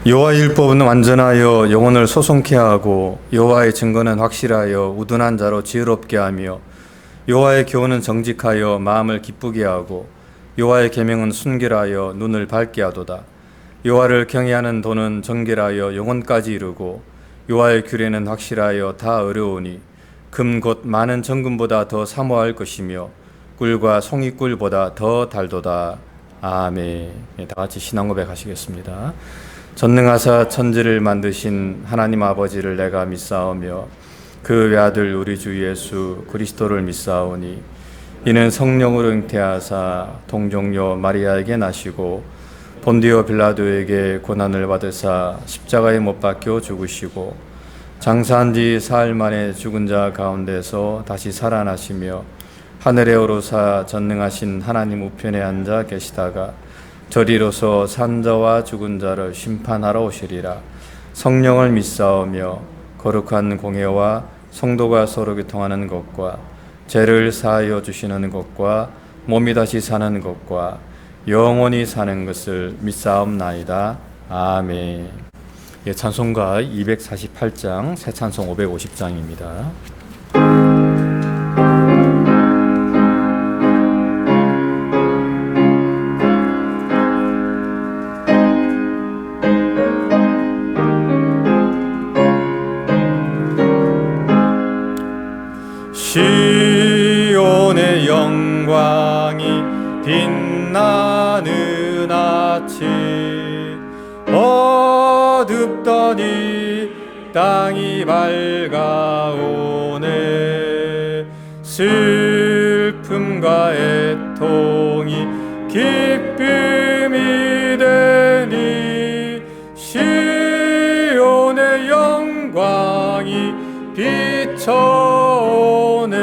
여호와의 율법은 완전하여 영혼을 소송케 하고 여호와의 증거는 확실하여 우둔한 자로 지혜롭게 하며 여호와의 교훈은 정직하여 마음을 기쁘게 하고 여호와의 계명은 순결하여 눈을 밝게 하도다. 여호와를 경외하는 도는 정결하여 영혼까지 이르고 여호와의 규례는 확실하여 다 어려우니 금 곧 많은 정금보다 더 사모할 것이며 꿀과 송이꿀보다 더 달도다. 아멘. 다 같이 신앙 고백하시겠습니다. 전능하사 천지를 만드신 하나님 아버지를 내가 믿사오며 그 외아들 우리 주 예수 그리스도를 믿사오니 이는 성령으로 잉태하사 동정녀 마리아에게 나시고 본디오 빌라도에게 고난을 받으사 십자가에 못 박혀 죽으시고 장사한 지 사흘 만에 죽은 자 가운데서 다시 살아나시며 하늘에 오르사 전능하신 하나님 우편에 앉아 계시다가 저리로서 산 자와 죽은 자를 심판하러 오시리라. 성령을 믿사오며 거룩한 공회와 성도가 서로 교통하는 것과 죄를 사하여 주시는 것과 몸이 다시 사는 것과 영원히 사는 것을 믿사옵나이다. 아멘. 예, 찬송가 248장, 새 찬송 550장입니다. 시온의 영광이 빛나는 아침 어둡더니 땅이 밝아오네. 슬픔과 애통이 기쁨이 되니 시온의 영광이 비춰오네.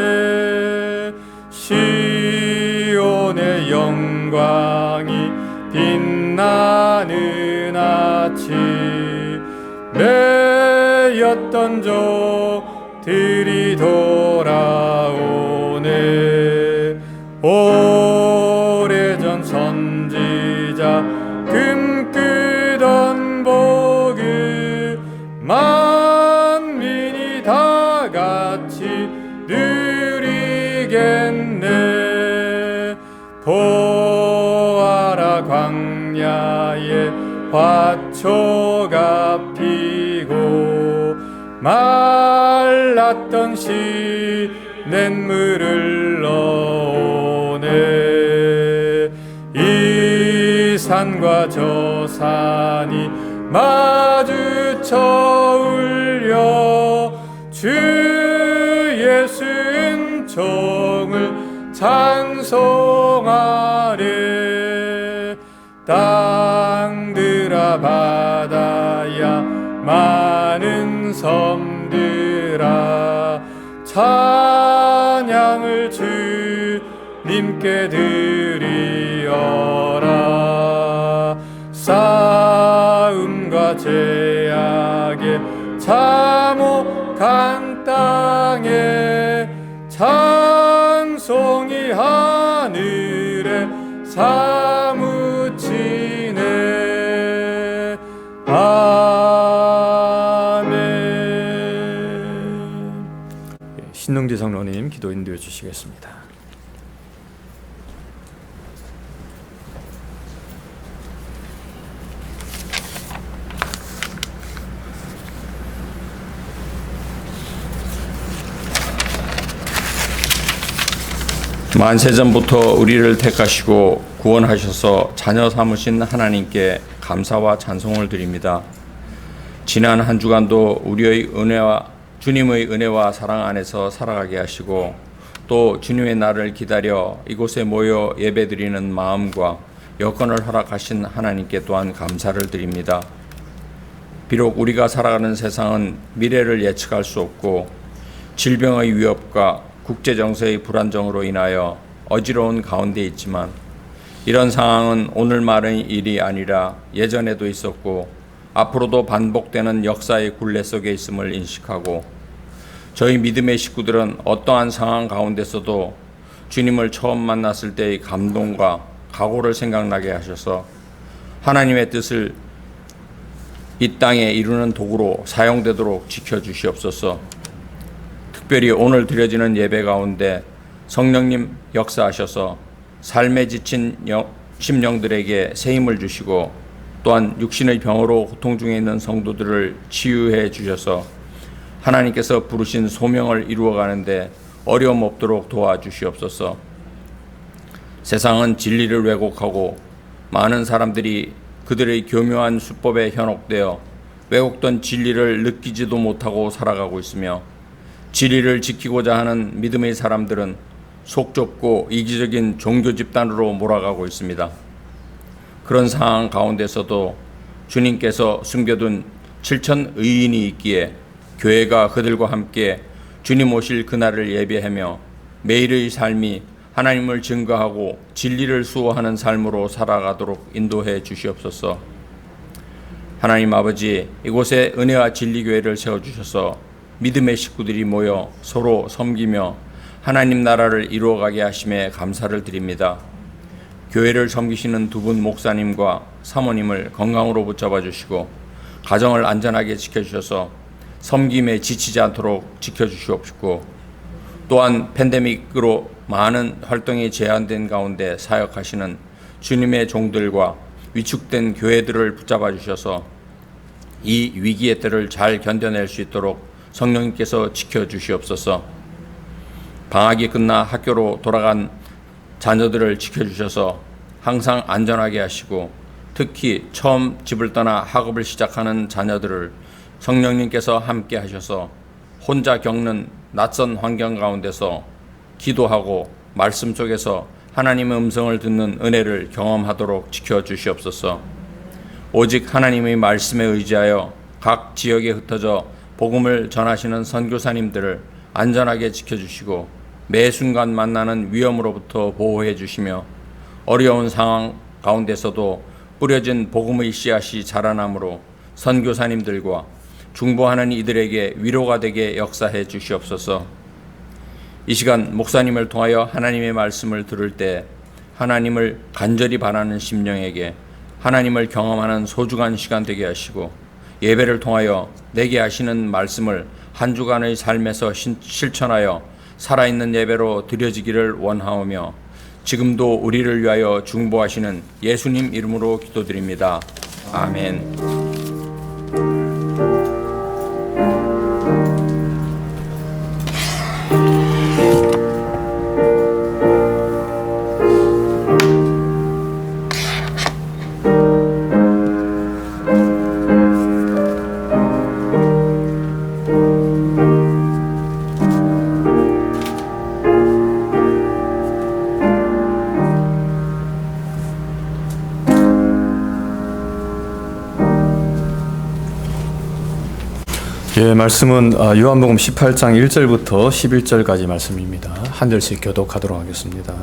시온의 영광이 빛나는 아침 매였던 종들이 돌아오네. 오래전 선지자 꿈꾸던 복을 만민이 다 같이 누리겠네. 보아라 광야에 화초가 피고 말랐던 시냇물을 넣어오네. 이 산과 저 산이 마주쳐 울려 주 예수 은총을 찬송하래. 땅들아 바다야 많은 섬들아 찬양을 주님께 드리어라. 싸움과 제약에 참혹한 땅에 찬송이 하늘에 사무치네. 아멘. 신능지 장로님 기도 인도해 주시겠습니다. 만세전부터 우리를 택하시고 구원하셔서 자녀 삼으신 하나님께 감사와 찬송을 드립니다. 지난 한 주간도 우리의 은혜와 주님의 은혜와 사랑 안에서 살아가게 하시고 또 주님의 날을 기다려 이곳에 모여 예배드리는 마음과 여건을 허락하신 하나님께 또한 감사를 드립니다. 비록 우리가 살아가는 세상은 미래를 예측할 수 없고 질병의 위협과 국제정세의 불안정으로 인하여 어지러운 가운데 있지만 이런 상황은 오늘만의 일이 아니라 예전에도 있었고 앞으로도 반복되는 역사의 굴레 속에 있음을 인식하고 저희 믿음의 식구들은 어떠한 상황 가운데서도 주님을 처음 만났을 때의 감동과 각오를 생각나게 하셔서 하나님의 뜻을 이 땅에 이루는 도구로 사용되도록 지켜주시옵소서. 특별히 오늘 드려지는 예배 가운데 성령님 역사하셔서 삶에 지친 심령들에게 새 힘을 주시고 또한 육신의 병으로 고통 중에 있는 성도들을 치유해 주셔서 하나님께서 부르신 소명을 이루어가는데 어려움 없도록 도와주시옵소서. 세상은 진리를 왜곡하고 많은 사람들이 그들의 교묘한 수법에 현혹되어 왜곡된 진리를 느끼지도 못하고 살아가고 있으며 진리를 지키고자 하는 믿음의 사람들은 속 좁고 이기적인 종교 집단으로 몰아가고 있습니다. 그런 상황 가운데서도 주님께서 숨겨둔 7천 의인이 있기에 교회가 그들과 함께 주님 오실 그날을 예배하며 매일의 삶이 하나님을 증거하고 진리를 수호하는 삶으로 살아가도록 인도해 주시옵소서. 하나님 아버지, 이곳에 은혜와 진리교회를 세워주셔서 믿음의 식구들이 모여 서로 섬기며 하나님 나라를 이루어가게 하심에 감사를 드립니다. 교회를 섬기시는 두 분 목사님과 사모님을 건강으로 붙잡아 주시고 가정을 안전하게 지켜주셔서 섬김에 지치지 않도록 지켜주시옵시고 또한 팬데믹으로 많은 활동이 제한된 가운데 사역하시는 주님의 종들과 위축된 교회들을 붙잡아 주셔서 이 위기의 때를 잘 견뎌낼 수 있도록 성령님께서 지켜주시옵소서. 방학이 끝나 학교로 돌아간 자녀들을 지켜주셔서 항상 안전하게 하시고 특히 처음 집을 떠나 학업을 시작하는 자녀들을 성령님께서 함께 하셔서 혼자 겪는 낯선 환경 가운데서 기도하고 말씀 속에서 하나님의 음성을 듣는 은혜를 경험하도록 지켜주시옵소서. 오직 하나님의 말씀에 의지하여 각 지역에 흩어져 복음을 전하시는 선교사님들을 안전하게 지켜주시고 매 순간 만나는 위험으로부터 보호해 주시며 어려운 상황 가운데서도 뿌려진 복음의 씨앗이 자라남으로 선교사님들과 중보하는 이들에게 위로가 되게 역사해 주시옵소서. 이 시간 목사님을 통하여 하나님의 말씀을 들을 때 하나님을 간절히 바라는 심령에게 하나님을 경험하는 소중한 시간 되게 하시고 예배를 통하여 내게 하시는 말씀을 한 주간의 삶에서 실천하여 살아있는 예배로 드려지기를 원하오며 지금도 우리를 위하여 중보하시는 예수님 이름으로 기도드립니다. 아멘. 예, 말씀은 요한복음 18장 1절부터 11절까지 말씀입니다. 한 절씩 교독하도록 하겠습니다.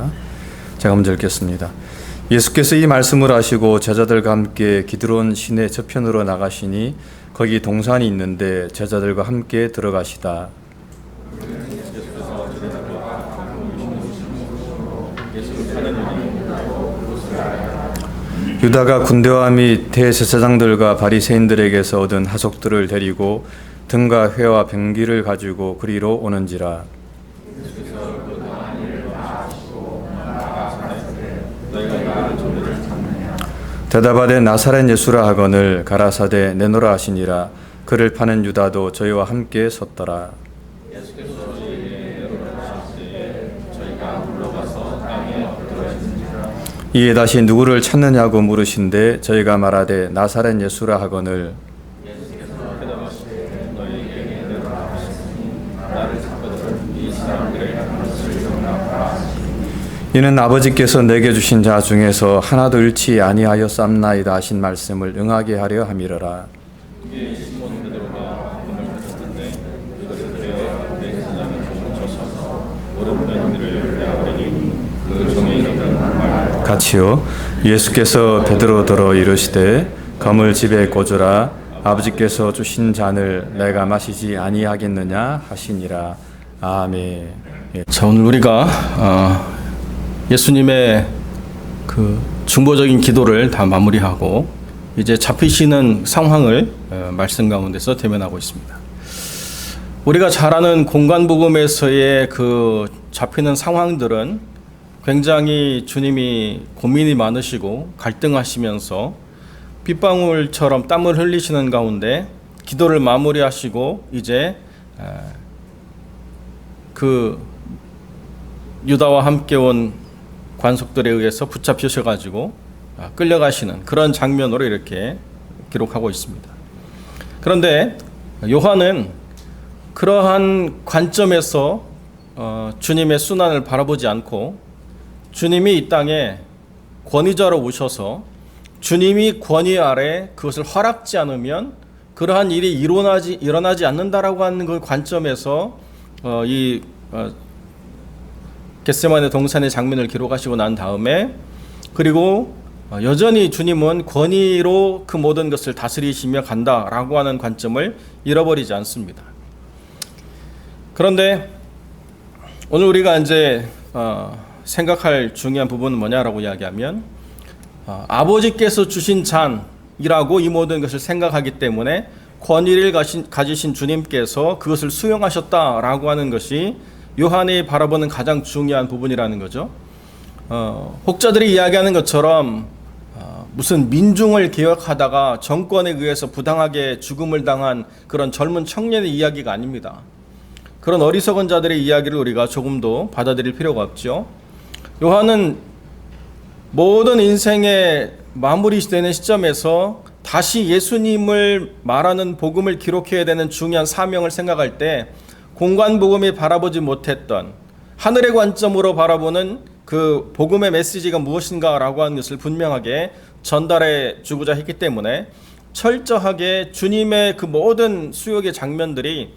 제가 먼저 읽겠습니다. 예수께서 이 말씀을 하시고 제자들과 함께 기드론 시내 저편으로 나가시니 거기 동산이 있는데 제자들과 함께 들어가시다. 유다가 군대와 및 대제사장들과 바리새인들에게서 얻은 하속들을 데리고 등과 회와 병기를 가지고 그리로 오는지라. 대답하되 나사렛 예수라 하거늘 가라사대 내노라 하시니라. 그를 파는 유다도 저희와 함께 섰더라. 이에 다시 누구를 찾느냐고 물으신데 저희가 말하되 나사렛 예수라 하거늘 이는 아버지께서 내게 주신 자 중에서 하나도 잃지 아니하였삼나이다 하신 말씀을 응하게 하려 함이러라. 같이요. 예수께서 베드로더러 이르시되 검을 집에 꽂으라. 아버지께서 주신 잔을 내가 마시지 아니하겠느냐 하시니라. 아멘. 자, 오늘 우리가 예수님의 그 중보적인 기도를 다 마무리하고 이제 잡히시는 상황을 말씀 가운데서 대면하고 있습니다. 우리가 잘 아는 공간복음에서의 그 잡히는 상황들은 굉장히 주님이 고민이 많으시고 갈등하시면서 빗방울처럼 땀을 흘리시는 가운데 기도를 마무리하시고 이제 그 유다와 함께 온 관속들에 의해서 붙잡히셔가지고 끌려가시는 그런 장면으로 이렇게 기록하고 있습니다. 그런데 요한은 그러한 관점에서 주님의 순환을 바라보지 않고 주님이 이 땅에 권위자로 오셔서 주님이 권위 아래 그것을 허락지 않으면 그러한 일이 일어나지 않는다라고 하는 그 관점에서 겟세마네 동산의 장면을 기록하시고 난 다음에 그리고 여전히 주님은 권위로 그 모든 것을 다스리시며 간다라고 하는 관점을 잃어버리지 않습니다. 그런데 오늘 우리가 이제 생각할 중요한 부분은 뭐냐라고 이야기하면 아버지께서 주신 잔이라고 이 모든 것을 생각하기 때문에 권위를 가지신 주님께서 그것을 수용하셨다라고 하는 것이 요한이 바라보는 가장 중요한 부분이라는 거죠. 혹자들이 이야기하는 것처럼 무슨 민중을 개혁하다가 정권에 의해서 부당하게 죽음을 당한 그런 젊은 청년의 이야기가 아닙니다. 그런 어리석은 자들의 이야기를 우리가 조금도 받아들일 필요가 없죠. 요한은 모든 인생의 마무리되는 시점에서 다시 예수님을 말하는 복음을 기록해야 되는 중요한 사명을 생각할 때 공간복음이 바라보지 못했던 하늘의 관점으로 바라보는 그 복음의 메시지가 무엇인가라고 하는 것을 분명하게 전달해 주고자 했기 때문에 철저하게 주님의 그 모든 수역의 장면들이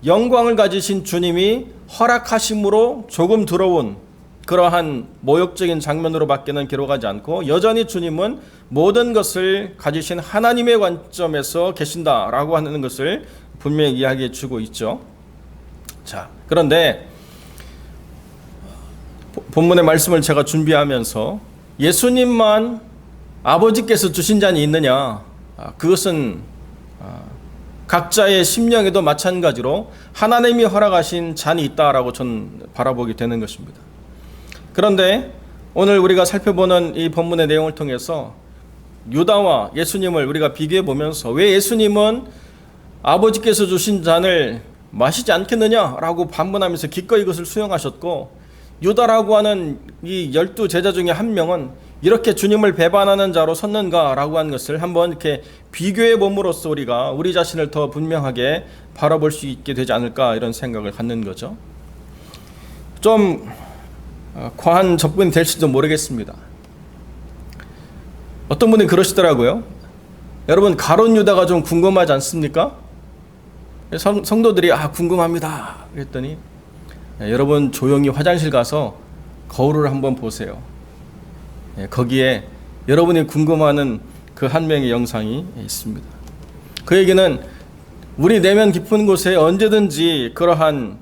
영광을 가지신 주님이 허락하심으로 조금 들어온 그러한 모욕적인 장면으로 밖에는 기록하지 않고 여전히 주님은 모든 것을 가지신 하나님의 관점에서 계신다라고 하는 것을 분명히 이야기해 주고 있죠. 자, 그런데 본문의 말씀을 제가 준비하면서 예수님만 아버지께서 주신 잔이 있느냐? 그것은 각자의 심령에도 마찬가지로 하나님이 허락하신 잔이 있다라고 전 바라보게 되는 것입니다. 그런데 오늘 우리가 살펴보는 이 본문의 내용을 통해서 유다와 예수님을 우리가 비교해 보면서 왜 예수님은 아버지께서 주신 잔을 마시지 않겠느냐라고 반문하면서 기꺼이 이것을 수용하셨고 유다라고 하는 이 12제자 중에 한 명은 이렇게 주님을 배반하는 자로 섰는가라고 하는 것을 한번 이렇게 비교해 봄으로써 우리가 우리 자신을 더 분명하게 바라볼 수 있게 되지 않을까 이런 생각을 갖는 거죠. 좀 과한 접근이 될지도 모르겠습니다. 어떤 분이 그러시더라고요. 여러분 가룟 유다가 좀 궁금하지 않습니까? 성도들이 궁금합니다 그랬더니 여러분 조용히 화장실 가서 거울을 한번 보세요. 거기에 여러분이 궁금해하는 그 한 명의 영상이 있습니다. 그 얘기는 우리 내면 깊은 곳에 언제든지 그러한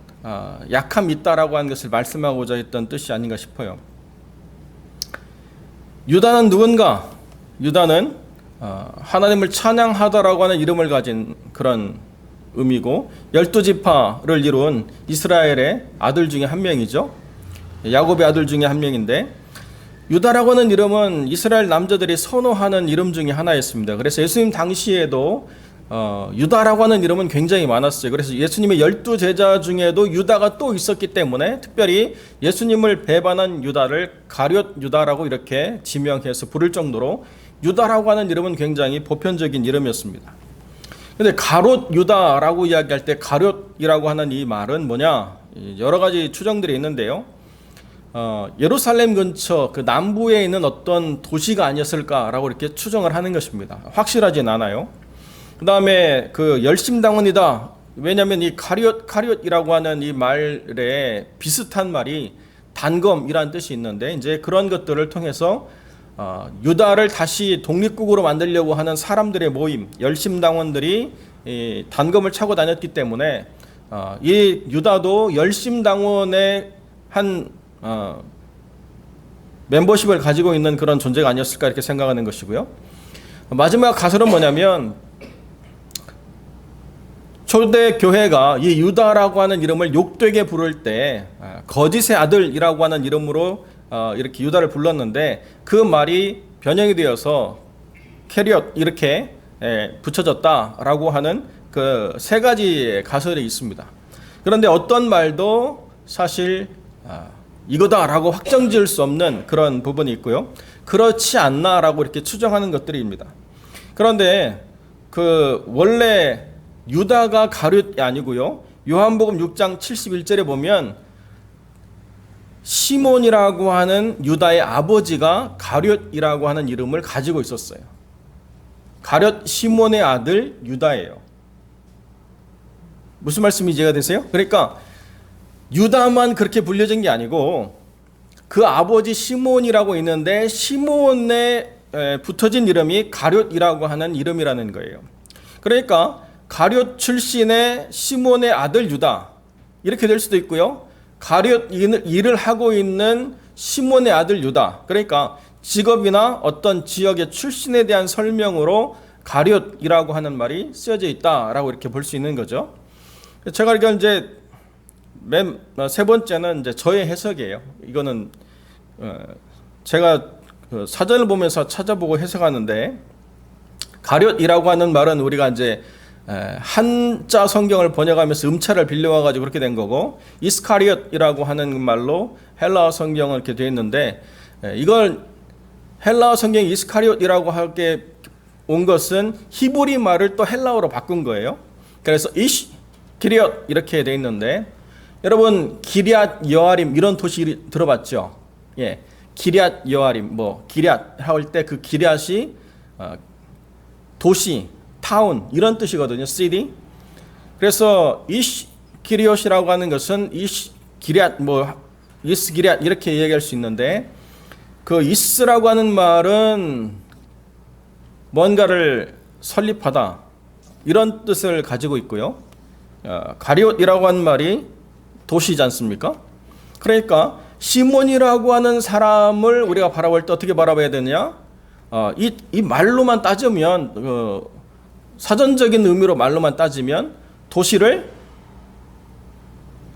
약함이 있다라고 하는 것을 말씀하고자 했던 뜻이 아닌가 싶어요. 유다는 누군가? 유다는 하나님을 찬양하다라고 하는 이름을 가진 그런 의미고 12지파를 이룬 이스라엘의 아들 중에 한 명이죠. 야곱의 아들 중에 한 명인데 유다라고 하는 이름은 이스라엘 남자들이 선호하는 이름 중에 하나였습니다. 그래서 예수님 당시에도 유다라고 하는 이름은 굉장히 많았어요. 그래서 예수님의 12제자 중에도 유다가 또 있었기 때문에 특별히 예수님을 배반한 유다를 가룟 유다라고 이렇게 지명해서 부를 정도로 유다라고 하는 이름은 굉장히 보편적인 이름이었습니다. 근데 가롯 유다라고 이야기할 때 가롯이라고 하는 이 말은 뭐냐? 여러 가지 추정들이 있는데요. 예루살렘 근처 그 남부에 있는 어떤 도시가 아니었을까라고 이렇게 추정을 하는 것입니다. 확실하진 않아요. 그 다음에 그 열심당원이다. 왜냐하면 이 가룟이라고 하는 이 말에 비슷한 말이 단검이라는 뜻이 있는데 이제 그런 것들을 통해서 유다를 다시 독립국으로 만들려고 하는 사람들의 모임, 열심당원들이 단검을 차고 다녔기 때문에 이 유다도 열심당원의 한 멤버십을 가지고 있는 그런 존재가 아니었을까 이렇게 생각하는 것이고요. 마지막 가설은 뭐냐면 초대 교회가 이 유다라고 하는 이름을 욕되게 부를 때 거짓의 아들이라고 하는 이름으로 이렇게 유다를 불렀는데 그 말이 변형이 되어서 캐리엇 이렇게 붙여졌다라고 하는 그 세 가지 가설이 있습니다. 그런데 어떤 말도 사실 이거다라고 확정 지을 수 없는 그런 부분이 있고요. 그렇지 않나라고 이렇게 추정하는 것들입니다. 그런데 그 원래 유다가 가룟이 아니고요. 요한복음 6장 71절에 보면 시몬이라고 하는 유다의 아버지가 가룟이라고 하는 이름을 가지고 있었어요. 가룟 시몬의 아들 유다예요. 무슨 말씀이 이해가 되세요? 그러니까 유다만 그렇게 불려진 게 아니고 그 아버지 시몬이라고 있는데 시몬에 붙어진 이름이 가룟이라고 하는 이름이라는 거예요. 그러니까 가룟 출신의 시몬의 아들 유다 이렇게 될 수도 있고요. 가룟 일을 하고 있는 시몬의 아들 유다. 그러니까 직업이나 어떤 지역의 출신에 대한 설명으로 가룟이라고 하는 말이 쓰여져 있다라고 이렇게 볼 수 있는 거죠. 제가 이거 이제 맨 세 번째는 이제 저의 해석이에요. 이거는 제가 사전을 보면서 찾아보고 해석하는데 가룟이라고 하는 말은 우리가 이제 한자 성경을 번역하면서 음차를 빌려와 가지고 그렇게 된 거고 이스카리엇이라고 하는 말로 헬라어 성경은 이렇게 되어 있는데 이걸 헬라어 성경 이스카리엇이라고 하게 온 것은 히브리 말을 또 헬라어로 바꾼 거예요. 그래서 이시기리엇 이렇게 되어 있는데 여러분 기럇 여아림 이런 도시 들어봤죠? 예, 기럇 여아림 뭐 기럇 할 때 그 기럇이 도시 타운 이런 뜻이거든요. city. 그래서 이시기리엇이라고 하는 것은 이시기럇 뭐 이스기럇 이렇게 얘기할 수 있는데 그 이스라고 하는 말은 뭔가를 설립하다 이런 뜻을 가지고 있고요. 가룟이라고 하는 말이 도시지 않습니까? 그러니까 시몬이라고 하는 사람을 우리가 바라볼 때 어떻게 바라봐야 되느냐? 이 말로만 따지면 사전적인 의미로 말로만 따지면 도시를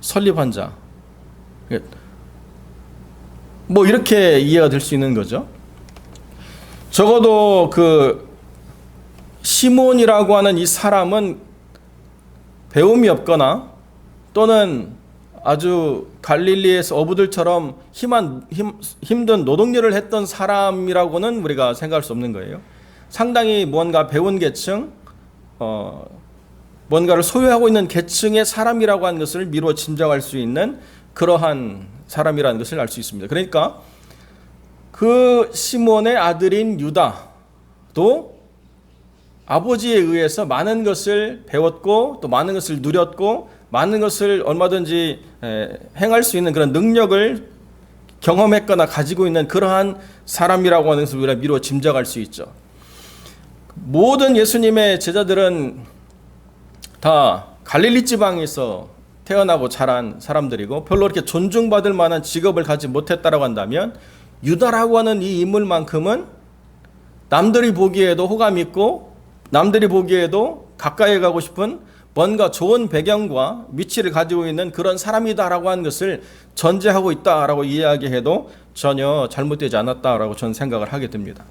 설립한 자. 뭐 이렇게 이해가 될 수 있는 거죠. 적어도 그 시몬이라고 하는 이 사람은 배움이 없거나 또는 아주 갈릴리에서 어부들처럼 힘든 노동력을 했던 사람이라고는 우리가 생각할 수 없는 거예요. 상당히 뭔가 배운 계층, 뭔가를 소유하고 있는 계층의 사람이라고 하는 것을 미루어 짐작할 수 있는 그러한 사람이라는 것을 알 수 있습니다. 그러니까 그 시몬의 아들인 유다도 아버지에 의해서 많은 것을 배웠고 또 많은 것을 누렸고 많은 것을 얼마든지 행할 수 있는 그런 능력을 경험했거나 가지고 있는 그러한 사람이라고 하는 것을 우리가 미루어 짐작할 수 있죠. 모든 예수님의 제자들은 다 갈릴리 지방에서 태어나고 자란 사람들이고 별로 그렇게 존중받을 만한 직업을 가지 못했다라고 한다면 유다라고 하는 이 인물만큼은 남들이 보기에도 호감 있고 남들이 보기에도 가까이 가고 싶은 뭔가 좋은 배경과 위치를 가지고 있는 그런 사람이다라고 하는 것을 전제하고 있다라고 이야기해도 전혀 잘못되지 않았다라고 저는 생각을 하게 됩니다.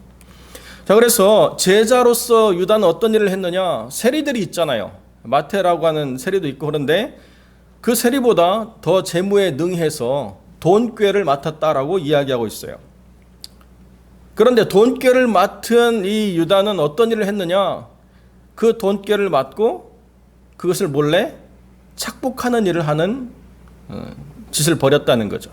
자, 그래서 제자로서 유다는 어떤 일을 했느냐? 세리들이 있잖아요. 마태라고 하는 세리도 있고 그런데 그 세리보다 더 재무에 능해서 돈꾀를 맡았다라고 이야기하고 있어요. 그런데 돈꾀를 맡은 이 유다는 어떤 일을 했느냐? 그 돈꾀를 맡고 그것을 몰래 착복하는 일을 하는 짓을 벌였다는 거죠.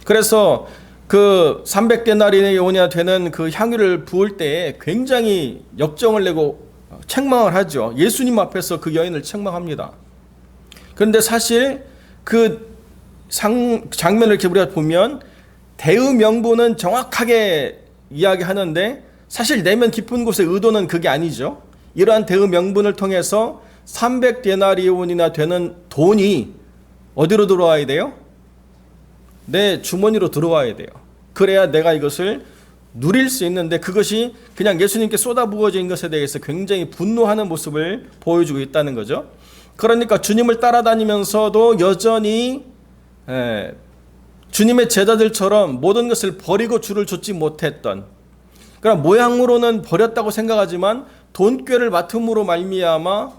그래서 그 300데나리온이나 되는 그 향유를 부을 때에 굉장히 역정을 내고 책망을 하죠. 예수님 앞에서 그 여인을 책망합니다. 그런데 사실 그 장면을 이렇게 우리가 보면 대의 명분은 정확하게 이야기하는데 사실 내면 깊은 곳의 의도는 그게 아니죠. 이러한 대의 명분을 통해서 300데나리온이나 되는 돈이 어디로 들어와야 돼요? 내 주머니로 들어와야 돼요. 그래야 내가 이것을 누릴 수 있는데 그것이 그냥 예수님께 쏟아부어진 것에 대해서 굉장히 분노하는 모습을 보여주고 있다는 거죠. 그러니까 주님을 따라다니면서도 여전히 주님의 제자들처럼 모든 것을 버리고 주를 좇지 못했던, 그러니까 모양으로는 버렸다고 생각하지만 돈꾀를 맡음으로 말미암아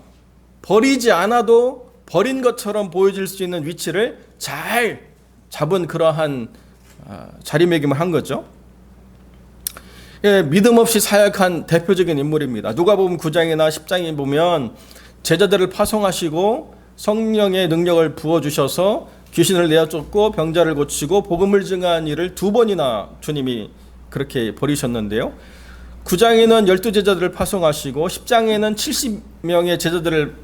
버리지 않아도 버린 것처럼 보여질 수 있는 위치를 잘 잡은 그러한 자리매김을 한 거죠. 믿음 없이 사역한 대표적인 인물입니다. 누가복음 9장이나 10장에 보면 제자들을 파송하시고 성령의 능력을 부어주셔서 귀신을 내어쫓고 병자를 고치고 복음을 증한 일을 2번이나 주님이 그렇게 벌이셨는데요. 9장에는 12제자들을 파송하시고 10장에는 70명의 제자들을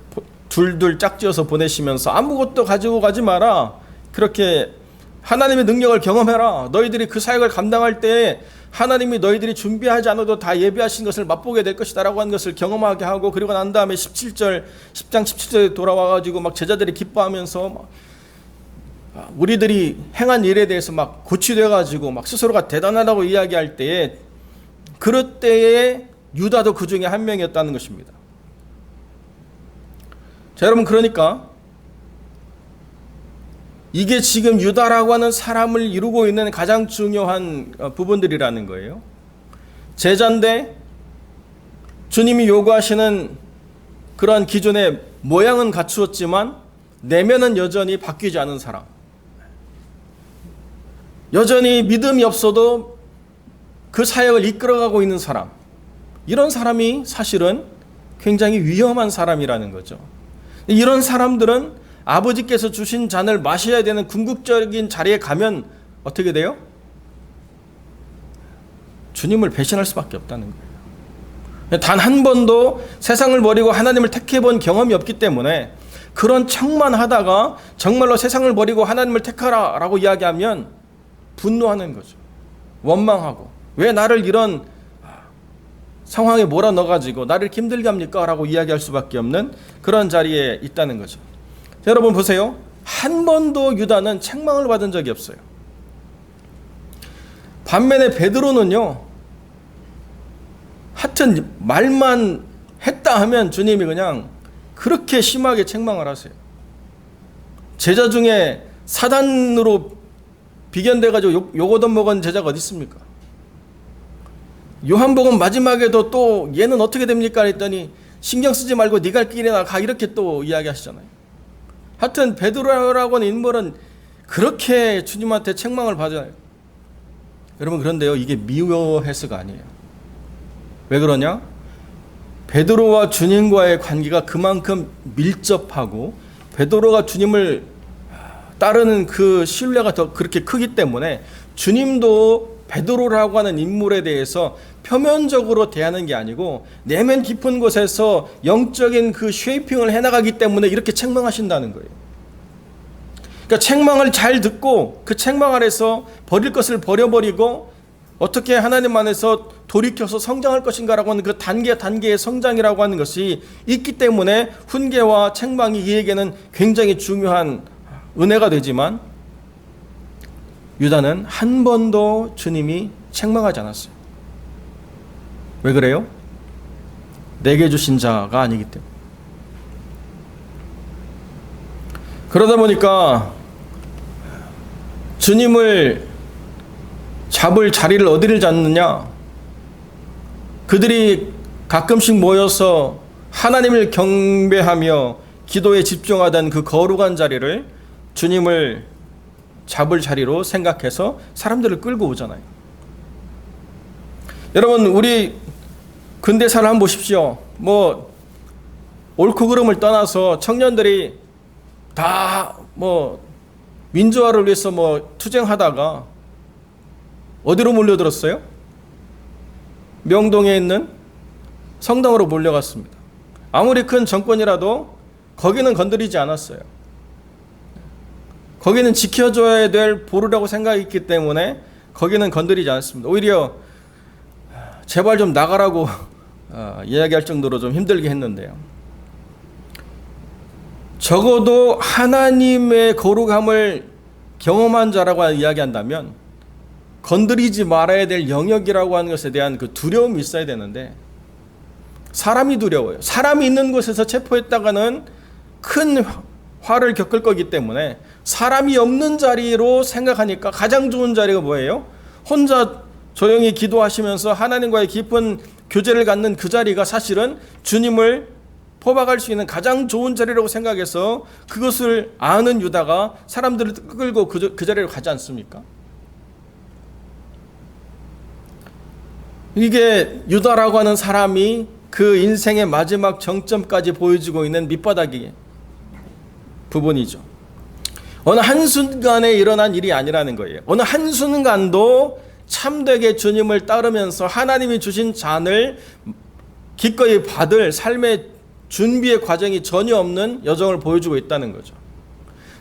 둘둘 짝지어서 보내시면서 아무것도 가지고 가지 마라, 그렇게 하나님의 능력을 경험해라, 너희들이 그 사역을 감당할 때 하나님이 너희들이 준비하지 않아도 다 예비하신 것을 맛보게 될 것이다 라고 하는 것을 경험하게 하고, 그리고 난 다음에 10장 17절에 돌아와가지고 막 제자들이 기뻐하면서 막 우리들이 행한 일에 대해서 막 고치돼가지고 막 스스로가 대단하다고 이야기할 때에, 그럴 때에 유다도 그 중에 한 명이었다는 것입니다. 자, 여러분, 그러니까 이게 지금 유다라고 하는 사람을 이루고 있는 가장 중요한 부분들이라는 거예요. 제자인데 주님이 요구하시는 그러한 기존의 모양은 갖추었지만 내면은 여전히 바뀌지 않은 사람, 여전히 믿음이 없어도 그 사역을 이끌어가고 있는 사람, 이런 사람이 사실은 굉장히 위험한 사람이라는 거죠. 이런 사람들은 아버지께서 주신 잔을 마셔야 되는 궁극적인 자리에 가면 어떻게 돼요? 주님을 배신할 수밖에 없다는 거예요. 단 한 번도 세상을 버리고 하나님을 택해본 경험이 없기 때문에 그런 척만 하다가 정말로 세상을 버리고 하나님을 택하라 라고 이야기하면 분노하는 거죠. 원망하고, 왜 나를 이런 상황에 몰아넣어가지고 나를 힘들게 합니까? 라고 이야기할 수밖에 없는 그런 자리에 있다는 거죠. 여러분 보세요. 한 번도 유다는 책망을 받은 적이 없어요. 반면에 베드로는요, 하여튼 말만 했다 하면 주님이 그냥 그렇게 심하게 책망을 하세요. 제자 중에 사단으로 비견돼가지고 욕 얻어먹은 제자가 어디 있습니까? 요한복음 마지막에도 또 얘는 어떻게 됩니까? 했더니 신경 쓰지 말고 네 갈 길이나 가, 이렇게 또 이야기하시잖아요. 하여튼 베드로라고 하는 인물은 그렇게 주님한테 책망을 받아요. 여러분, 그런데요, 이게 미워해서가 아니에요. 왜 그러냐? 베드로와 주님과의 관계가 그만큼 밀접하고 베드로가 주님을 따르는 그 신뢰가 더 그렇게 크기 때문에 주님도 베드로라고 하는 인물에 대해서 표면적으로 대하는 게 아니고 내면 깊은 곳에서 영적인 그 쉐이핑을 해나가기 때문에 이렇게 책망하신다는 거예요. 그러니까 책망을 잘 듣고 그 책망 아래서 버릴 것을 버려버리고 어떻게 하나님 안에서 돌이켜서 성장할 것인가라고 하는 그 단계의 성장이라고 하는 것이 있기 때문에 훈계와 책망이 이에게는 굉장히 중요한 은혜가 되지만, 유다는 한 번도 주님이 책망하지 않았어요. 왜 그래요? 내게 주신 자가 아니기 때문에. 그러다 보니까 주님을 잡을 자리를 어디를 잡느냐? 그들이 가끔씩 모여서 하나님을 경배하며 기도에 집중하던 그 거룩한 자리를 주님을 잡을 자리로 생각해서 사람들을 끌고 오잖아요. 여러분, 우리 근대사를 한번 보십시오. 뭐 옳고 그름을 떠나서 청년들이 다 뭐 민주화를 위해서 뭐 투쟁하다가 어디로 몰려들었어요? 명동에 있는 성당으로 몰려갔습니다. 아무리 큰 정권이라도 거기는 건드리지 않았어요. 거기는 지켜줘야 될 보루라고 생각이 있기 때문에 거기는 건드리지 않습니다. 오히려 제발 좀 나가라고 이야기할 정도로 좀 힘들게 했는데요. 적어도 하나님의 거룩함을 경험한 자라고 이야기한다면 건드리지 말아야 될 영역이라고 하는 것에 대한 그 두려움이 있어야 되는데 사람이 두려워요. 사람이 있는 곳에서 체포했다가는 큰 화를 겪을 거기 때문에 사람이 없는 자리로 생각하니까 가장 좋은 자리가 뭐예요? 혼자 조용히 기도하시면서 하나님과의 깊은 교제를 갖는 그 자리가 사실은 주님을 포박할 수 있는 가장 좋은 자리라고 생각해서 그것을 아는 유다가 사람들을 끌고 그 자리로 가지 않습니까? 이게 유다라고 하는 사람이 그 인생의 마지막 정점까지 보여주고 있는 밑바닥의 부분이죠. 어느 한순간에 일어난 일이 아니라는 거예요. 어느 한순간도 참되게 주님을 따르면서 하나님이 주신 잔을 기꺼이 받을 삶의 준비의 과정이 전혀 없는 여정을 보여주고 있다는 거죠.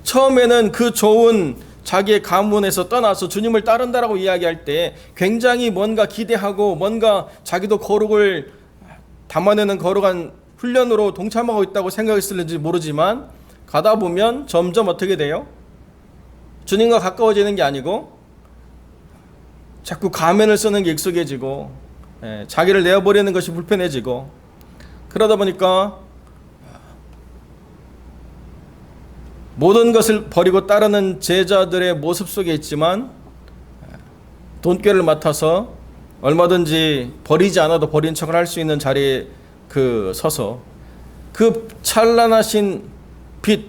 처음에는 그 좋은 자기의 가문에서 떠나서 주님을 따른다라고 이야기할 때 굉장히 뭔가 기대하고 뭔가 자기도 거룩을 담아내는 거룩한 훈련으로 동참하고 있다고 생각했을지 모르지만 가다 보면 점점 어떻게 돼요? 주님과 가까워지는 게 아니고 자꾸 가면을 쓰는 게 익숙해지고 자기를 내어버리는 것이 불편해지고 그러다 보니까 모든 것을 버리고 따르는 제자들의 모습 속에 있지만 돈꾀를 맡아서 얼마든지 버리지 않아도 버린 척을 할 수 있는 자리에 서서 그 찬란하신 빛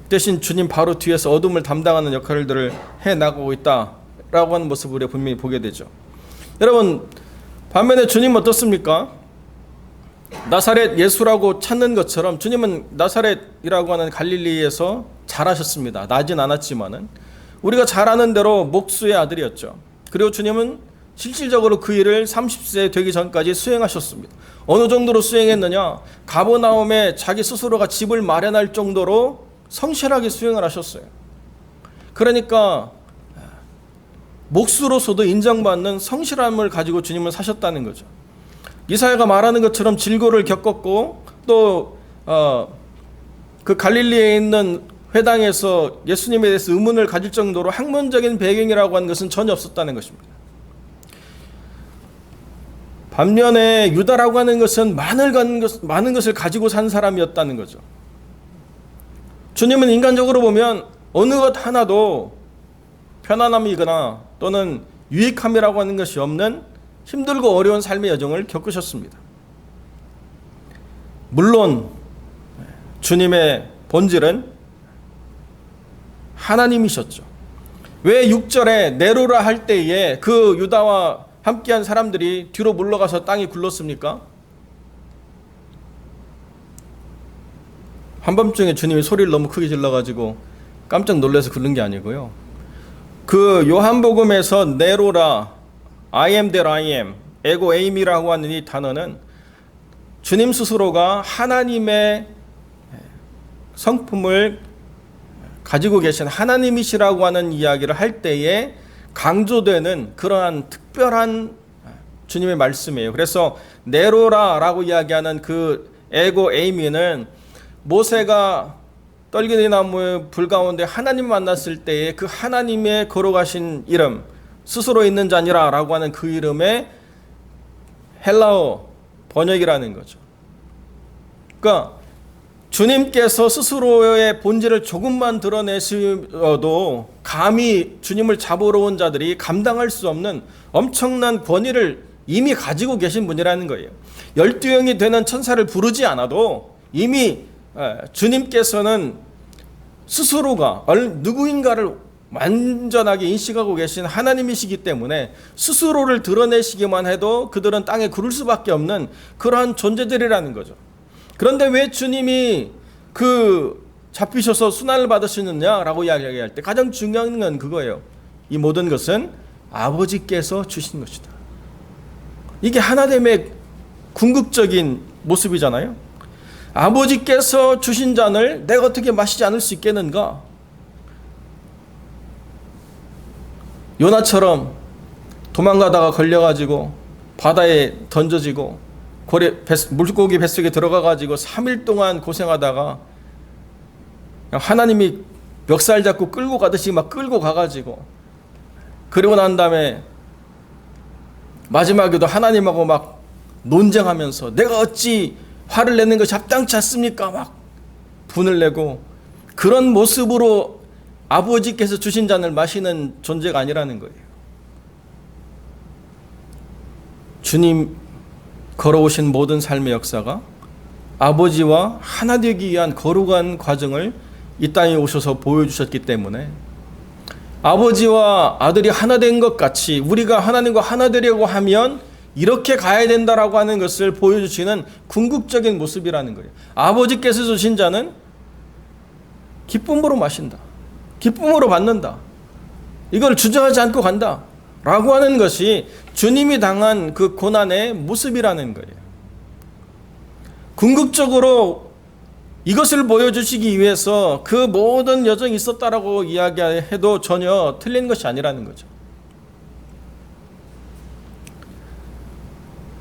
대신 주님 바로 뒤에서 어둠을 담당하는 역할들을 해나가고 있다라고 하는 모습을 우리가 분명히 보게 되죠. 여러분, 반면에 주님 어떻습니까? 나사렛 예수라고 찾는 것처럼 주님은 나사렛이라고 하는 갈릴리에서 자라셨습니다. 나진 않았지만은 우리가 잘 아는 대로 목수의 아들이었죠. 그리고 주님은 실질적으로 그 일을 30세 되기 전까지 수행하셨습니다. 어느 정도로 수행했느냐? 가버나움에 자기 스스로가 집을 마련할 정도로 성실하게 수행을 하셨어요. 그러니까 목수로서도 인정받는 성실함을 가지고 주님을 사셨다는 거죠. 이사야가 말하는 것처럼 질고를 겪었고 또 그 갈릴리에 있는 회당에서 예수님에 대해서 의문을 가질 정도로 학문적인 배경이라고 하는 것은 전혀 없었다는 것입니다. 반면에 유다라고 하는 것은 많은 것을 가지고 산 사람이었다는 거죠. 주님은 인간적으로 보면 어느 것 하나도 편안함이거나 또는 유익함이라고 하는 것이 없는 힘들고 어려운 삶의 여정을 겪으셨습니다. 물론 주님의 본질은 하나님이셨죠. 왜 6절에 내로라 할 때에 그 유다와 함께한 사람들이 뒤로 물러가서 땅이 굴렀습니까? 한밤중에 주님이 소리를 너무 크게 질러가지고 깜짝 놀라서 굴른 게 아니고요. 그 요한복음에서 네로라, I am that I am, 에고 에임이라고 하는 이 단어는 주님 스스로가 하나님의 성품을 가지고 계신 하나님이시라고 하는 이야기를 할 때에 강조되는 그러한 특별한 주님의 말씀이에요. 그래서 네로라라고 이야기하는 그 에고 에이미는 모세가 떨기니 나무의 불 가운데 하나님 만났을 때에 그 하나님의 걸어가신 이름, 스스로 있는 자니라 라고 하는 그 이름의 헬라어 번역이라는 거죠. 그러니까 주님께서 스스로의 본질을 조금만 드러내셔도 감히 주님을 잡으러 온 자들이 감당할 수 없는 엄청난 권위를 이미 가지고 계신 분이라는 거예요. 12형이 되는 천사를 부르지 않아도 이미 주님께서는 스스로가 누구인가를 완전하게 인식하고 계신 하나님이시기 때문에 스스로를 드러내시기만 해도 그들은 땅에 구를 수밖에 없는 그러한 존재들이라는 거죠. 그런데 왜 주님이 잡히셔서 순환을 받으시느냐라고 이야기할 때 가장 중요한 건 그거예요. 이 모든 것은 아버지께서 주신 것이다. 이게 하나님의 궁극적인 모습이잖아요. 아버지께서 주신 잔을 내가 어떻게 마시지 않을 수 있겠는가? 요나처럼 도망가다가 걸려가지고 바다에 던져지고 물고기 뱃속에 들어가가지고 3일 동안 고생하다가 하나님이 멱살 잡고 끌고 가듯이 막 끌고 가가지고 그리고 난 다음에 마지막에도 하나님하고 막 논쟁하면서 내가 어찌 화를 내는 것이 합당치 않습니까? 막 분을 내고 그런 모습으로 아버지께서 주신 잔을 마시는 존재가 아니라는 거예요. 주님 걸어오신 모든 삶의 역사가 아버지와 하나 되기 위한 거룩한 과정을 이 땅에 오셔서 보여주셨기 때문에 아버지와 아들이 하나 된 것 같이 우리가 하나님과 하나 되려고 하면 이렇게 가야 된다라고 하는 것을 보여주시는 궁극적인 모습이라는 거예요. 아버지께서 주신 자는 기쁨으로 마신다. 기쁨으로 받는다. 이걸 주저하지 않고 간다. 라고 하는 것이 주님이 당한 그 고난의 모습이라는 거예요. 궁극적으로 이것을 보여주시기 위해서 그 모든 여정이 있었다라고 이야기해도 전혀 틀린 것이 아니라는 거죠.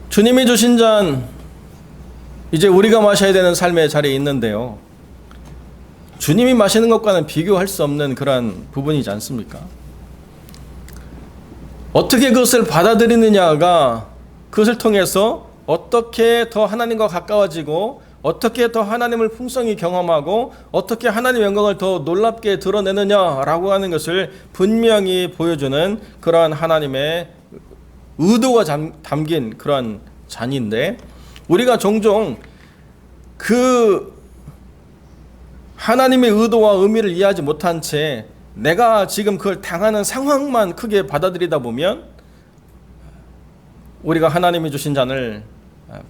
주님이 주신 잔, 이제 우리가 마셔야 되는 삶의 자리에 있는데요. 주님이 마시는 것과는 비교할 수 없는 그러한 부분이지 않습니까? 어떻게 그것을 받아들이느냐가 그것을 통해서 어떻게 더 하나님과 가까워지고 어떻게 더 하나님을 풍성히 경험하고 어떻게 하나님의 영광을 더 놀랍게 드러내느냐라고 하는 것을 분명히 보여주는 그러한 하나님의 의도가 담긴 그러한 잔인데 우리가 종종 그 하나님의 의도와 의미를 이해하지 못한 채 내가 지금 그걸 당하는 상황만 크게 받아들이다 보면 우리가 하나님이 주신 잔을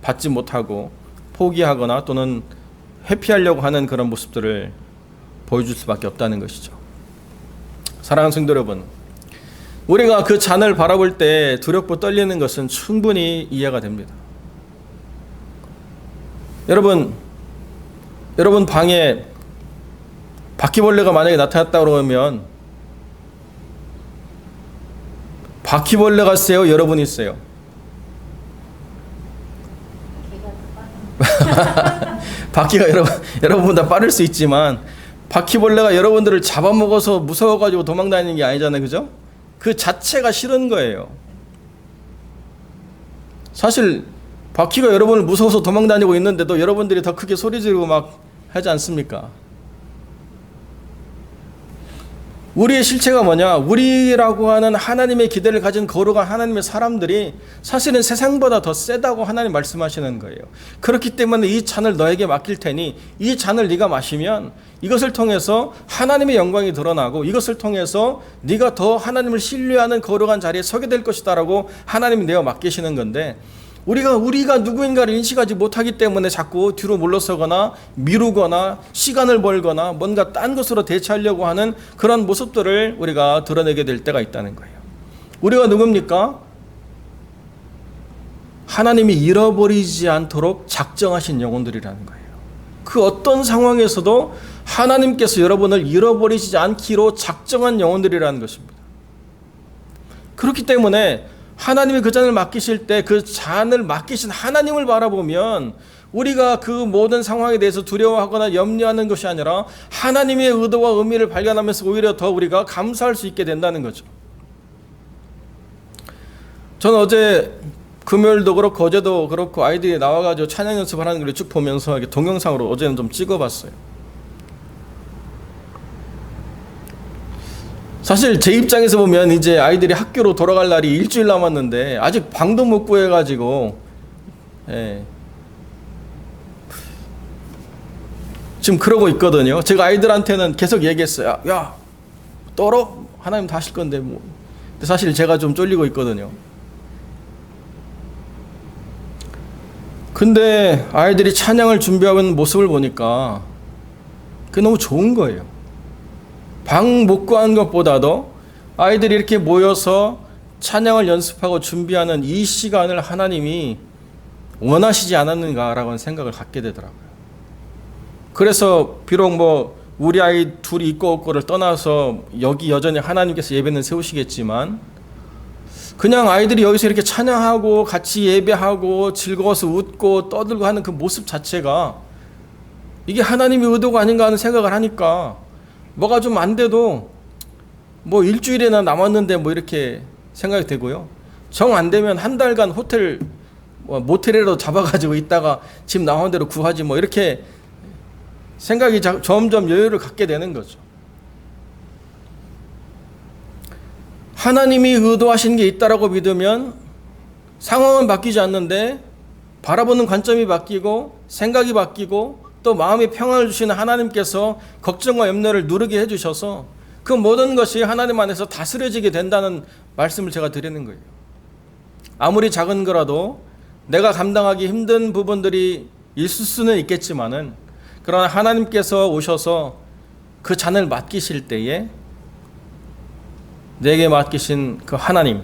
받지 못하고 포기하거나 또는 회피하려고 하는 그런 모습들을 보여줄 수밖에 없다는 것이죠. 사랑하는 성도 여러분, 우리가 그 잔을 바라볼 때 두렵고 떨리는 것은 충분히 이해가 됩니다. 여러분 방에 바퀴벌레가 만약에 나타났다고 그러면 바퀴벌레가 세요? 여러분이 세요? 바퀴가 여러분보다 빠를 수 있지만 바퀴벌레가 여러분들을 잡아먹어서 무서워가지고 도망다니는 게 아니잖아요. 그죠? 그 자체가 싫은 거예요. 사실 바퀴가 여러분을 무서워서 도망다니고 있는데도 여러분들이 더 크게 소리 지르고 막 하지 않습니까? 우리의 실체가 뭐냐? 우리라고 하는 하나님의 기대를 가진 거룩한 하나님의 사람들이 사실은 세상보다 더 세다고 하나님 말씀하시는 거예요. 그렇기 때문에 이 잔을 너에게 맡길 테니 이 잔을 네가 마시면 이것을 통해서 하나님의 영광이 드러나고 이것을 통해서 네가 더 하나님을 신뢰하는 거룩한 자리에 서게 될 것이다라고 하나님이 내어 맡기시는 건데 우리가 누구인가를 인식하지 못하기 때문에 자꾸 뒤로 물러서거나 미루거나 시간을 벌거나 뭔가 딴 것으로 대체하려고 하는 그런 모습들을 우리가 드러내게 될 때가 있다는 거예요. 우리가 누굽니까? 하나님이 잃어버리지 않도록 작정하신 영혼들이라는 거예요. 그 어떤 상황에서도 하나님께서 여러분을 잃어버리지 않기로 작정한 영혼들이라는 것입니다. 그렇기 때문에 하나님이 그 잔을 맡기실 때 그 잔을 맡기신 하나님을 바라보면 우리가 그 모든 상황에 대해서 두려워하거나 염려하는 것이 아니라 하나님의 의도와 의미를 발견하면서 오히려 더 우리가 감사할 수 있게 된다는 거죠. 저는 어제 금요일도 그렇고 어제도 그렇고 아이들이 나와가지고 찬양 연습을 하는 걸 쭉 보면서 이렇게 동영상으로 어제는 좀 찍어봤어요. 사실 제 입장에서 보면 이제 아이들이 학교로 돌아갈 날이 일주일 남았는데 아직 방도 못 구해가지고 지금 그러고 있거든요. 제가 아이들한테는 계속 얘기했어요. 야 떨어? 하나님 다 하실 건데 뭐. 근데 사실 제가 좀 쫄리고 있거든요. 근데 아이들이 찬양을 준비하고 있는 모습을 보니까 그게 너무 좋은 거예요. 방 못 구한 것보다도 아이들이 이렇게 모여서 찬양을 연습하고 준비하는 이 시간을 하나님이 원하시지 않았는가라고 생각을 갖게 되더라고요. 그래서 비록 뭐 우리 아이 둘이 있고 없고를 떠나서 여기 여전히 하나님께서 예배는 세우시겠지만 그냥 아이들이 여기서 이렇게 찬양하고 같이 예배하고 즐거워서 웃고 떠들고 하는 그 모습 자체가 이게 하나님의 의도가 아닌가 하는 생각을 하니까 뭐가 좀 안 돼도 뭐 일주일이나 남았는데 뭐 이렇게 생각이 되고요. 정 안 되면 한 달간 호텔 모텔이라도 잡아가지고 있다가 집 나온 대로 구하지 뭐 이렇게 생각이 점점 여유를 갖게 되는 거죠. 하나님이 의도하신 게 있다라고 믿으면 상황은 바뀌지 않는데 바라보는 관점이 바뀌고 생각이 바뀌고 또 마음의 평안을 주시는 하나님께서 걱정과 염려를 누르게 해주셔서 그 모든 것이 하나님 안에서 다스려지게 된다는 말씀을 제가 드리는 거예요. 아무리 작은 거라도 내가 감당하기 힘든 부분들이 있을 수는 있겠지만은 그러나 하나님께서 오셔서 그 잔을 맡기실 때에 내게 맡기신 그 하나님,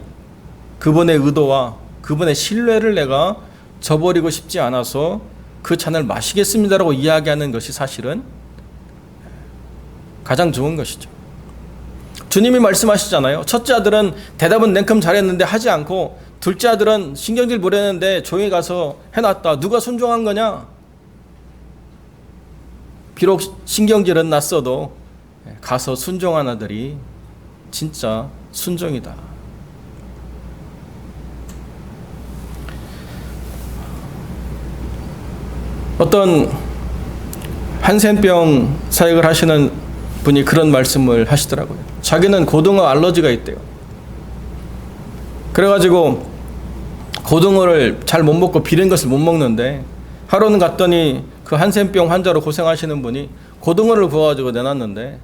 그분의 의도와 그분의 신뢰를 내가 저버리고 싶지 않아서 그 잔을 마시겠습니다라고 이야기하는 것이 사실은 가장 좋은 것이죠. 주님이 말씀하시잖아요. 첫째 아들은 대답은 냉큼 잘했는데 하지 않고 둘째 아들은 신경질 부렸는데 조용히 가서 해놨다. 누가 순종한 거냐? 비록 신경질은 났어도 가서 순종한 아들이 진짜 순종이다. 어떤 한센병 사역을 하시는 분이 그런 말씀을 하시더라고요. 자기는 고등어 알러지가 있대요. 그래가지고 고등어를 잘 못 먹고 비린 것을 못 먹는데 하루는 갔더니 그 한센병 환자로 고생하시는 분이 고등어를 구워가지고 내놨는데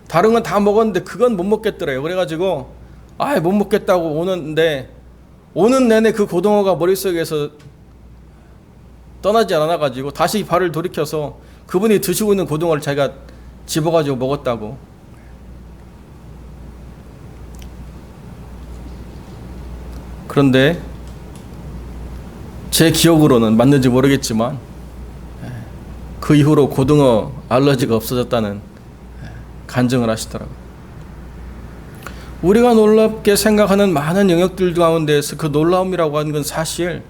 다른 건 다 먹었는데 그건 못 먹겠더래요. 그래가지고 못 먹겠다고 오는데 오는 내내 그 고등어가 머릿속에서 떠나지 않아가지고 다시 발을 돌이켜서 그분이 드시고 있는 고등어를 자기가 집어가지고 먹었다고. 그런데 제 기억으로는 맞는지 모르겠지만 그 이후로 고등어 알러지가 없어졌다는 간증을 하시더라고요. 우리가 놀랍게 생각하는 많은 영역들 가운데에서 그 놀라움이라고 하는 건 사실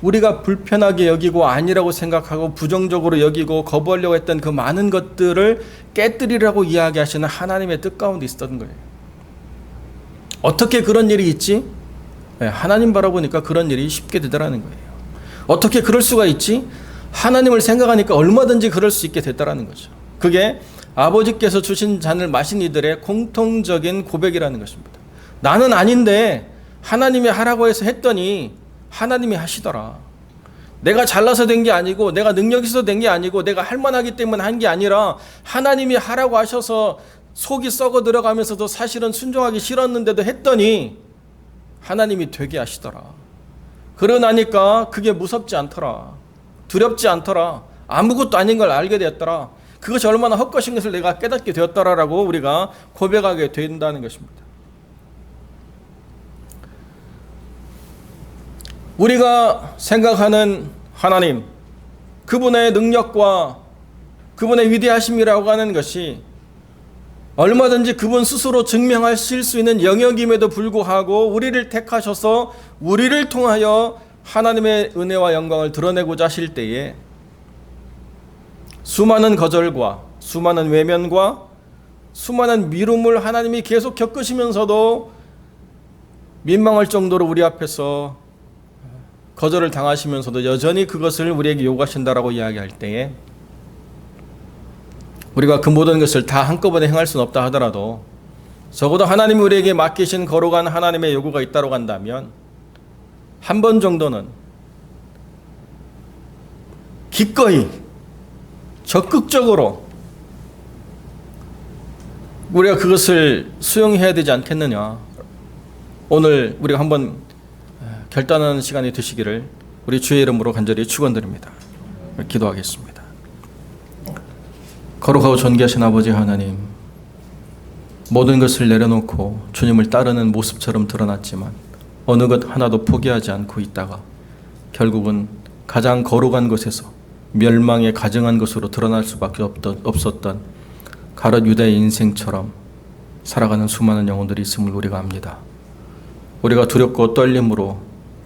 우리가 불편하게 여기고 아니라고 생각하고 부정적으로 여기고 거부하려고 했던 그 많은 것들을 깨뜨리라고 이야기하시는 하나님의 뜻 가운데 있었던 거예요. 어떻게 그런 일이 있지? 하나님 바라보니까 그런 일이 쉽게 되더라는 거예요. 어떻게 그럴 수가 있지? 하나님을 생각하니까 얼마든지 그럴 수 있게 됐다라는 거죠. 그게 아버지께서 주신 잔을 마신 이들의 공통적인 고백이라는 것입니다. 나는 아닌데 하나님이 하라고 해서 했더니 하나님이 하시더라. 내가 잘나서 된 게 아니고 내가 능력이 있어서 된 게 아니고 내가 할 만하기 때문에 한 게 아니라 하나님이 하라고 하셔서 속이 썩어 들어가면서도 사실은 순종하기 싫었는데도 했더니 하나님이 되게 하시더라. 그러고 나니까 그게 무섭지 않더라. 두렵지 않더라. 아무것도 아닌 걸 알게 되었더라. 그것이 얼마나 헛것인 것을 내가 깨닫게 되었더라라고 우리가 고백하게 된다는 것입니다. 우리가 생각하는 하나님, 그분의 능력과 그분의 위대하심이라고 하는 것이 얼마든지 그분 스스로 증명하실 수 있는 영역임에도 불구하고 우리를 택하셔서 우리를 통하여 하나님의 은혜와 영광을 드러내고자 하실 때에 수많은 거절과 수많은 외면과 수많은 미움을 하나님이 계속 겪으시면서도 민망할 정도로 우리 앞에서 거절을 당하시면서도 여전히 그것을 우리에게 요구하신다라고 이야기할 때에 우리가 그 모든 것을 다 한꺼번에 행할 수는 없다 하더라도 적어도 하나님이 우리에게 맡기신 거룩한 하나님의 요구가 있다고 한다면 한 번 정도는 기꺼이 적극적으로 우리가 그것을 수용해야 되지 않겠느냐. 오늘 우리가 한번 결단하는 시간이 되시기를 우리 주의 이름으로 간절히 축원드립니다. 기도하겠습니다. 거룩하고 존귀하신 아버지 하나님, 모든 것을 내려놓고 주님을 따르는 모습처럼 드러났지만 어느 것 하나도 포기하지 않고 있다가 결국은 가장 거룩한 것에서 멸망에 가증한 것으로 드러날 수밖에 없었던 가롯 유다의 인생처럼 살아가는 수많은 영혼들이 있음을 우리가 압니다. 우리가 두렵고 떨림으로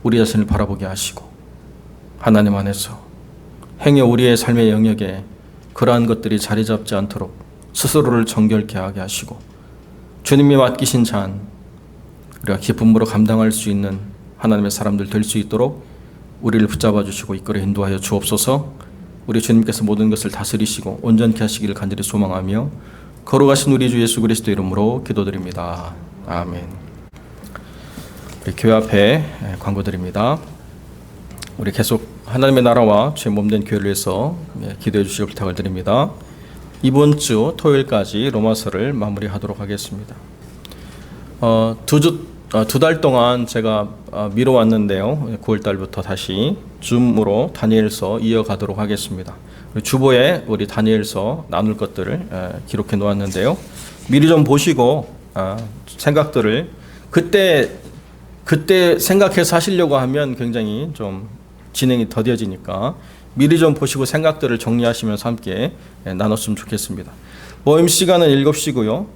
우리 자신을 바라보게 하시고 하나님 안에서 행여 우리의 삶의 영역에 그러한 것들이 자리 잡지 않도록 스스로를 정결케 하게 하시고 주님이 맡기신 잔 우리가 기쁨으로 감당할 수 있는 하나님의 사람들 될 수 있도록 우리를 붙잡아 주시고 이끌어 인도하여 주옵소서. 우리 주님께서 모든 것을 다스리시고 온전케 하시기를 간절히 소망하며 거룩하신 우리 주 예수 그리스도 이름으로 기도드립니다. 아멘. 우리 교회 앞에 광고드립니다. 우리 계속 하나님의 나라와 주의 몸된 교회를 위해서 기도해 주시길 부탁을 드립니다. 이번 주 토요일까지 로마서를 마무리하도록 하겠습니다. 두 달 동안 제가 미뤄왔는데요. 9월 달부터 다시 줌으로 다니엘서 이어가도록 하겠습니다. 주보에 우리 다니엘서 나눌 것들을 기록해 놓았는데요. 미리 좀 보시고 생각들을 그때 생각해서 하시려고 하면 굉장히 좀 진행이 더뎌지니까 미리 좀 보시고 생각들을 정리하시면서 함께 나눴으면 좋겠습니다. 모임 시간은 7시고요.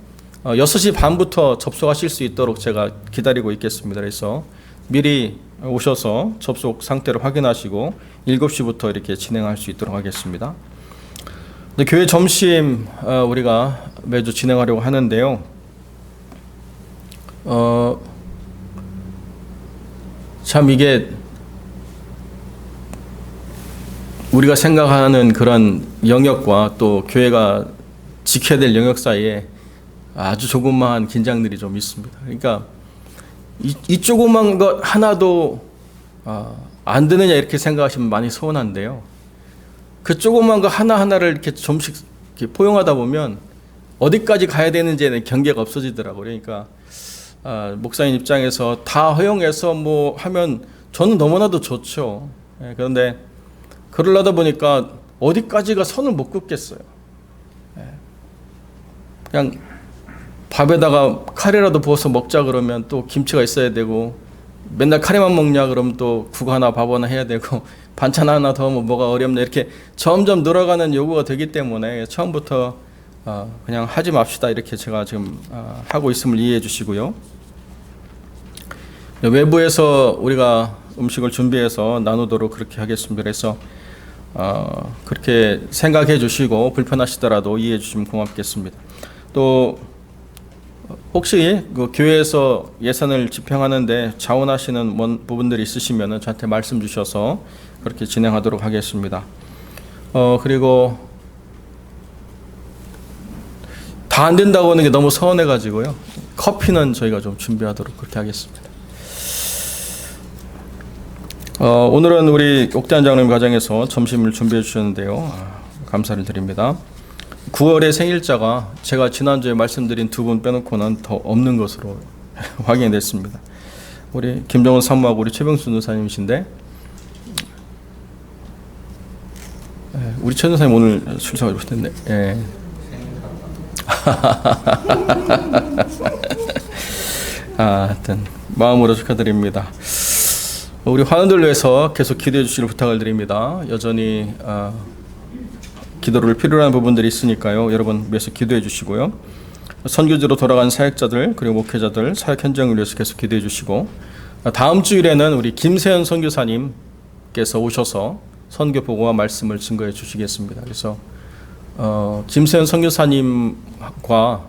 6시 반부터 접속하실 수 있도록 제가 기다리고 있겠습니다. 그래서 미리 오셔서 접속 상태를 확인하시고 7시부터 이렇게 진행할 수 있도록 하겠습니다. 교회 점심 우리가 매주 진행하려고 하는데요. 참 이게 우리가 생각하는 그런 영역과 또 교회가 지켜야 될 영역 사이에 아주 조그마한 긴장들이 좀 있습니다. 그러니까 이 조그만 것 하나도 안 되느냐 이렇게 생각하시면 많이 서운한데요. 그 조그만 것 하나하나를 이렇게 좀씩 이렇게 포용하다 보면 어디까지 가야 되는지에는 경계가 없어지더라고요. 그러니까 목사님 입장에서 다 허용해서 뭐 하면 저는 너무나도 좋죠. 그런데 그러려다 보니까 어디까지가 선을 못 긋겠어요. 그냥 밥에다가 카레라도 부어서 먹자 그러면 또 김치가 있어야 되고, 맨날 카레만 먹냐 그러면 또 국 하나 밥 하나 해야 되고, 반찬 하나 더 뭐가 어렵냐 이렇게 점점 늘어가는 요구가 되기 때문에 처음부터 그냥 하지 맙시다 이렇게 제가 지금 하고 있음을 이해해 주시고요. 외부에서 우리가 음식을 준비해서 나누도록 그렇게 하겠습니다. 그래서 그렇게 생각해 주시고 불편하시더라도 이해해 주시면 고맙겠습니다. 또 혹시 그 교회에서 예산을 집행하는데 자원하시는 부분들이 있으시면 저한테 말씀 주셔서 그렇게 진행하도록 하겠습니다. 그리고 다 안 된다고 하는 게 너무 서운해 가지고요. 커피는 저희가 좀 준비하도록 그렇게 하겠습니다. 오늘은 우리 옥대한 장로님 가정에서 점심을 준비해 주셨는데요. 감사를 드립니다. 9월의 생일자가 제가 지난주에 말씀드린 두 분 빼놓고는 더 없는 것으로 확인이 됐습니다. 우리 김정은 사모하고 우리 최병수 전도사님이신데, 우리 최 전도사님 오늘 출석을 못했네. 예. 하여튼 마음으로 축하드립니다. 우리 환우들 위해서 계속 기도해 주시길 부탁을 드립니다. 여전히 기도를 필요로 하는 부분들이 있으니까요. 여러분 위해서 기도해 주시고요. 선교지로 돌아간 사역자들 그리고 목회자들 사역 현장을 위해서 계속 기도해 주시고, 다음 주일에는 우리 김세현 선교사님께서 오셔서 선교 보고와 말씀을 증거해 주시겠습니다. 그래서 김세현 선교사님과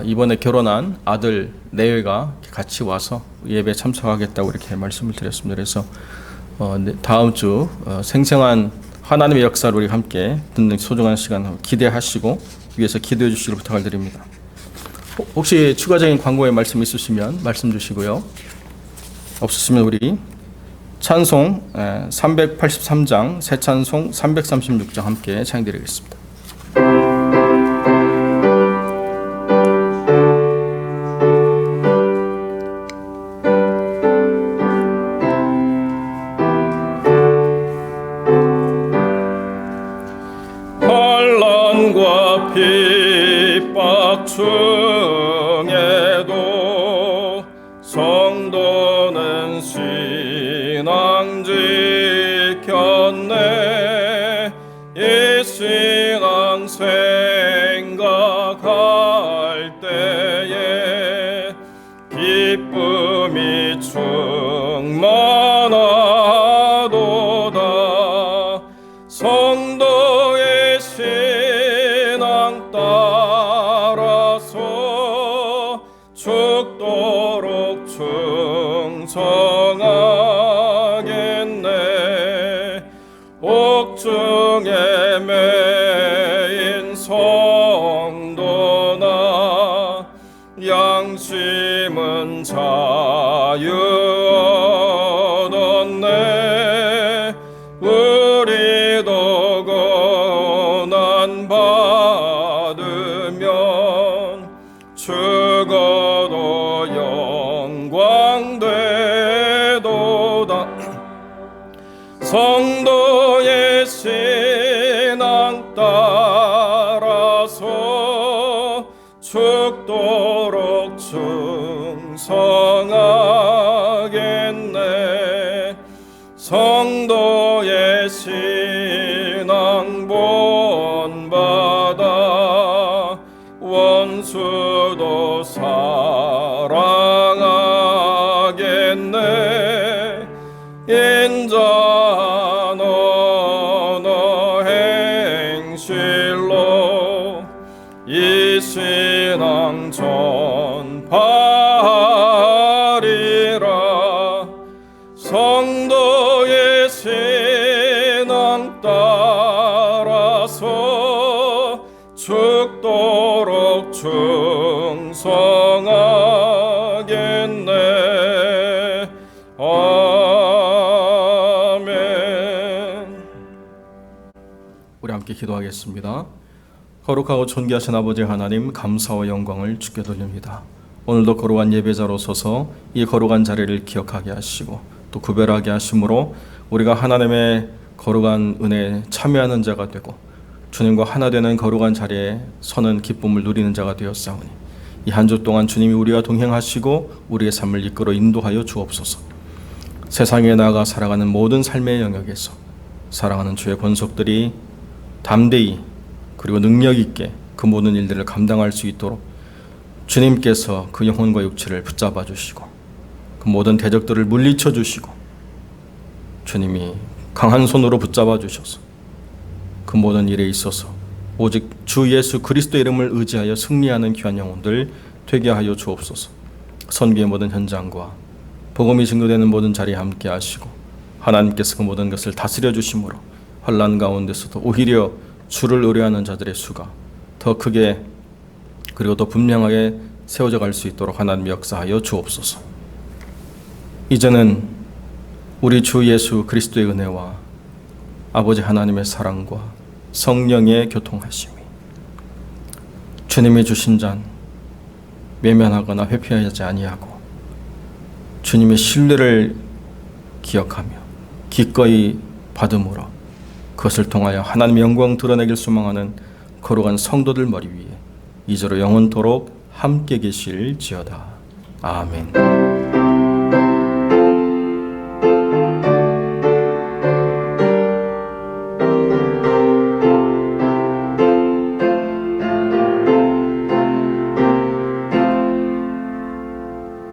이번에 결혼한 아들 내외가 같이 와서 예배에 참석하겠다고 이렇게 말씀을 드렸습니다. 그래서 다음 주 생생한 하나님의 역사를 우리 함께 듣는 소중한 시간 기대하시고 위해서 기도해 주시길 부탁을 드립니다. 혹시 추가적인 광고의 말씀 있으시면 말씀 주시고요. 없으시면 우리 찬송 383장, 새 찬송 336장 함께 찬양드리겠습니다. 환난과 핍박 중에도 성도는 신앙 지켰네. 이 신앙 생각할 때에 기쁨이 충만하도다. 성도의 신앙 따라서 충성하겠네. 옥중에 매인 성도나 양심은 자유 얻었네. 우리도 고난 받으면 죽어도 영광 되도다. 성도의 신앙 따라서 죽도록 충성하겠네. 성도의 신앙 본받아 원수도 사랑하겠네. 인자한 언어 행실로 이 신앙 전파하리라. 성도의 신앙 따라서 죽도록 충성하겠네. 아멘. 우리 함께 기도하겠습니다. 거룩하고 존귀하신 아버지 하나님, 감사와 영광을 주께 돌립니다. 오늘도 거룩한 예배자로 서서 이 거룩한 자리를 기억하게 하시고 또 구별하게 하심으로 우리가 하나님의 거룩한 은혜에 참여하는 자가 되고 주님과 하나 되는 거룩한 자리에 서는 기쁨을 누리는 자가 되었사오니 이 한 주 동안 주님이 우리와 동행하시고 우리의 삶을 이끌어 인도하여 주옵소서. 세상에 나아가 살아가는 모든 삶의 영역에서 사랑하는 주의 권속들이 담대히 그리고 능력 있게 그 모든 일들을 감당할 수 있도록 주님께서 그 영혼과 육체를 붙잡아 주시고 그 모든 대적들을 물리쳐 주시고 주님이 강한 손으로 붙잡아 주셔서 그 모든 일에 있어서 오직 주 예수 그리스도의 이름을 의지하여 승리하는 귀한 영혼들 되게 하여 주옵소서. 선교의 모든 현장과 복음이 증거되는 모든 자리에 함께 하시고 하나님께서 그 모든 것을 다스려 주심으로 환난 가운데서도 오히려 주를 의뢰하는 자들의 수가 더 크게 그리고 더 분명하게 세워져 갈 수 있도록 하나님 역사하여 주옵소서. 이제는 우리 주 예수 그리스도의 은혜와 아버지 하나님의 사랑과 성령의 교통하심이 주님이 주신 잔 외면하거나 회피하지 아니하고 주님의 신뢰를 기억하며 기꺼이 받음으로 그것을 통하여 하나님의 영광 드러내길 소망하는 거룩한 성도들 머리 위에 이제로 영원토록 함께 계실지어다. 아멘.